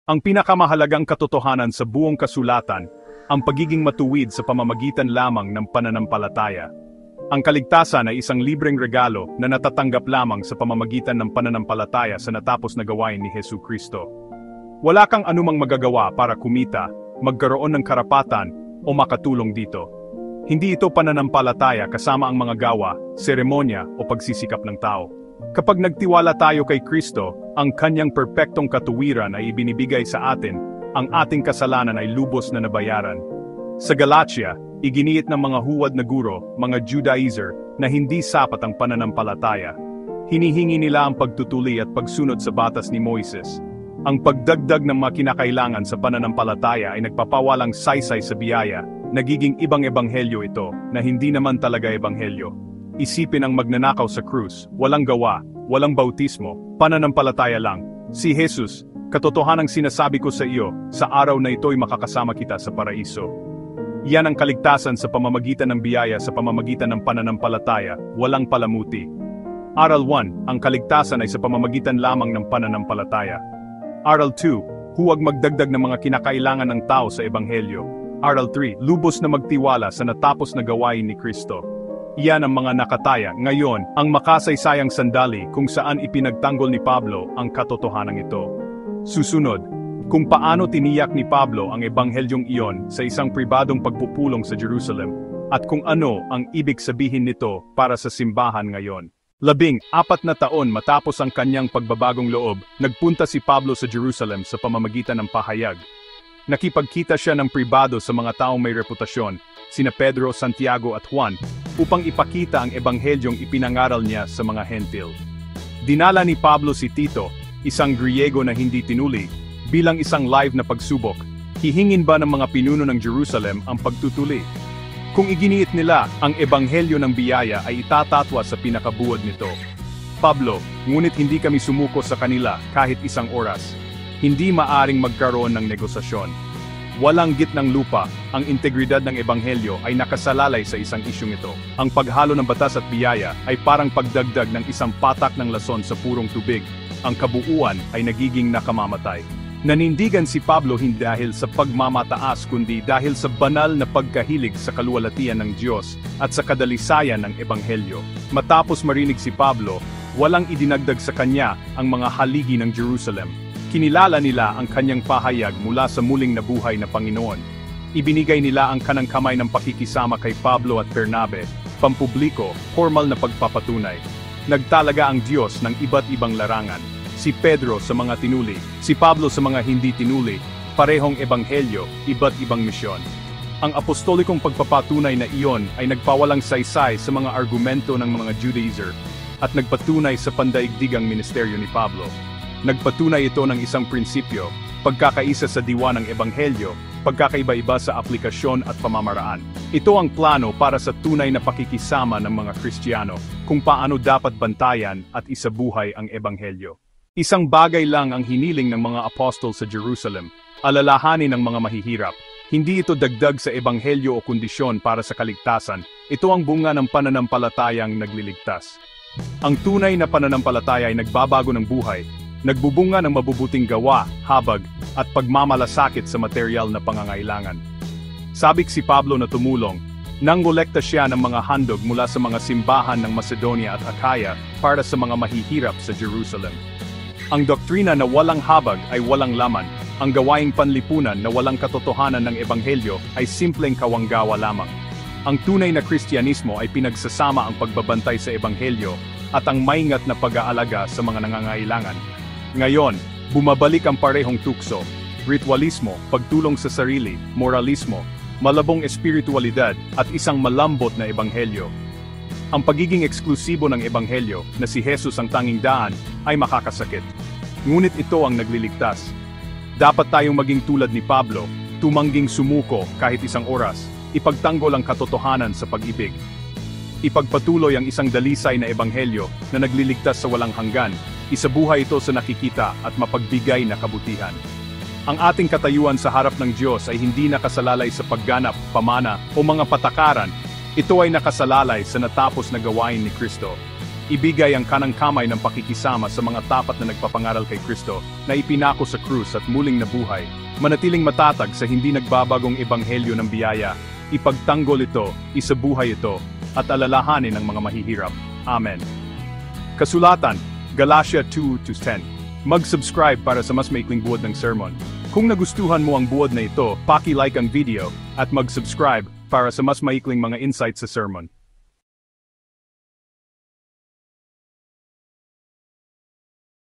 Ang pinakamahalagang katotohanan sa buong kasulatan, ang pagiging matuwid sa pamamagitan lamang ng pananampalataya. Ang kaligtasan ay isang libreng regalo na natatanggap lamang sa pamamagitan ng pananampalataya sa natapos na gawain ni Hesu Kristo. Wala kang anumang magagawa para kumita, magkaroon ng karapatan, o makatulong dito. Hindi ito pananampalataya kasama ang mga gawa, seremonya o pagsisikap ng tao. Kapag nagtiwala tayo kay Kristo, ang kanyang perpektong katuwiran ay ibinibigay sa atin, ang ating kasalanan ay lubos na nabayaran. Sa Galatia, iginiit ng mga huwad na guro, mga Judaizer, na hindi sapat ang pananampalataya. Hinihingi nila ang pagtutuli at pagsunod sa batas ni Moises. Ang pagdagdag ng mga kinakailangan sa pananampalataya ay nagpapawalang saysay sa biyaya, nagiging ibang ebanghelyo ito, na hindi naman talaga ebanghelyo. Isipin ang magnanakaw sa krus, walang gawa, walang bautismo, pananampalataya lang. Si Jesus, katotohanang sinasabi ko sa iyo, sa araw na ito'y makakasama kita sa paraiso. Yan ang kaligtasan sa pamamagitan ng biyaya sa pamamagitan ng pananampalataya, walang palamuti. Aral 1, ang kaligtasan ay sa pamamagitan lamang ng pananampalataya. Aral 2, huwag magdagdag ng mga kinakailangan ng tao sa ebanghelyo. Aral 3, lubos na magtiwala sa natapos na gawain ni Kristo. Iyan ang mga nakataya ngayon, ang makasaysayang sandali kung saan ipinagtanggol ni Pablo ang katotohanan ito. Susunod, kung paano tiniyak ni Pablo ang ebanghelyong iyon sa isang pribadong pagpupulong sa Jerusalem, at kung ano ang ibig sabihin nito para sa simbahan ngayon. 14 na taon matapos ang kanyang pagbabagong loob, nagpunta si Pablo sa Jerusalem sa pamamagitan ng pahayag. Nakipagkita siya ng pribado sa mga taong may reputasyon, sina Pedro, Santiago at Juan, upang ipakita ang ebanghelyong ipinangaral niya sa mga hentil. Dinala ni Pablo si Tito, isang Griego na hindi tinuli, bilang isang live na pagsubok. Hihingin ba ng mga pinuno ng Jerusalem ang pagtutuli? Kung iginiit nila, ang ebanghelyo ng biyaya ay itatatwa sa pinakabuod nito. Pablo, ngunit hindi kami sumuko sa kanila kahit isang oras. Hindi maaring magkaroon ng negosasyon. Walang gitnang lupa, ang integridad ng ebanghelyo ay nakasalalay sa isang isyong ito. Ang paghalo ng batas at biyaya ay parang pagdagdag ng isang patak ng lason sa purong tubig. Ang kabuuan ay nagiging nakamamatay. Nanindigan si Pablo hindi dahil sa pagmamataas kundi dahil sa banal na pagkahilig sa kaluwalhatian ng Diyos at sa kadalisayan ng ebanghelyo. Matapos marinig si Pablo, walang idinagdag sa kanya ang mga haligi ng Jerusalem. Kinilala nila ang kanyang pahayag mula sa muling nabuhay na Panginoon. Ibinigay nila ang kanang kamay ng pakikisama kay Pablo at Bernabe, pampubliko, formal na pagpapatunay. Nagtalaga ang Diyos ng iba't ibang larangan. Si Pedro sa mga tinuli, si Pablo sa mga hindi tinuli, parehong ebanghelyo, iba't ibang misyon. Ang apostolikong pagpapatunay na iyon ay nagpawalang saysay sa mga argumento ng mga Judaizer at nagpatunay sa pandaigdigang ministeryo ni Pablo. Nagpatunay ito ng isang prinsipyo, pagkakaisa sa diwa ng ebanghelyo, pagkakaiba-iba sa aplikasyon at pamamaraan. Ito ang plano para sa tunay na pakikisama ng mga Kristiyano, kung paano dapat bantayan at isabuhay ang ebanghelyo. Isang bagay lang ang hiniling ng mga apostol sa Jerusalem, alalahanin ng mga mahihirap. Hindi ito dagdag sa ebanghelyo o kondisyon para sa kaligtasan, ito ang bunga ng pananampalatayang nagliligtas. Ang tunay na pananampalataya ay nagbabago ng buhay, nagbubunga ng mabubuting gawa, habag, at pagmamalasakit sa material na pangangailangan. Sabik si Pablo na tumulong, nangolekta siya ng mga handog mula sa mga simbahan ng Macedonia at Achaia para sa mga mahihirap sa Jerusalem. Ang doktrina na walang habag ay walang laman, ang gawaing panlipunan na walang katotohanan ng ebanghelyo ay simpleng kawanggawa lamang. Ang tunay na Kristyanismo ay pinagsasama ang pagbabantay sa ebanghelyo at ang maingat na pag-aalaga sa mga nangangailangan. Ngayon, bumabalik ang parehong tukso, ritualismo, pagtulong sa sarili, moralismo, malabong espiritualidad at isang malambot na ebanghelyo. Ang pagiging eksklusibo ng ebanghelyo na si Jesus ang tanging daan ay makakasakit. Ngunit ito ang nagliligtas. Dapat tayong maging tulad ni Pablo, tumangging sumuko kahit isang oras, ipagtanggol ang katotohanan sa pag-ibig. Ipagpatuloy ang isang dalisay na ebanghelyo na nagliligtas sa walang hanggan, isabuhay ito sa nakikita at mapagbigay na kabutihan. Ang ating katayuan sa harap ng Diyos ay hindi nakasalalay sa pagganap, pamana o mga patakaran. Ito ay nakasalalay sa natapos na gawain ni Kristo. Ibigay ang kanang kamay ng pakikisama sa mga tapat na nagpapangaral kay Kristo na ipinako sa krus at muling nabuhay. Manatiling matatag sa hindi nagbabagong ebanghelyo ng biyaya. Ipagtanggol ito, isabuhay ito, at alalahanin ang mga mahihirap. Amen. Kasulatan, Galatia 2:10. Mag-subscribe para sa mas maikling buod ng sermon. Kung nagustuhan mo ang buod na ito, paki-like ang video, at mag-subscribe para sa mas maikling mga insights sa sermon.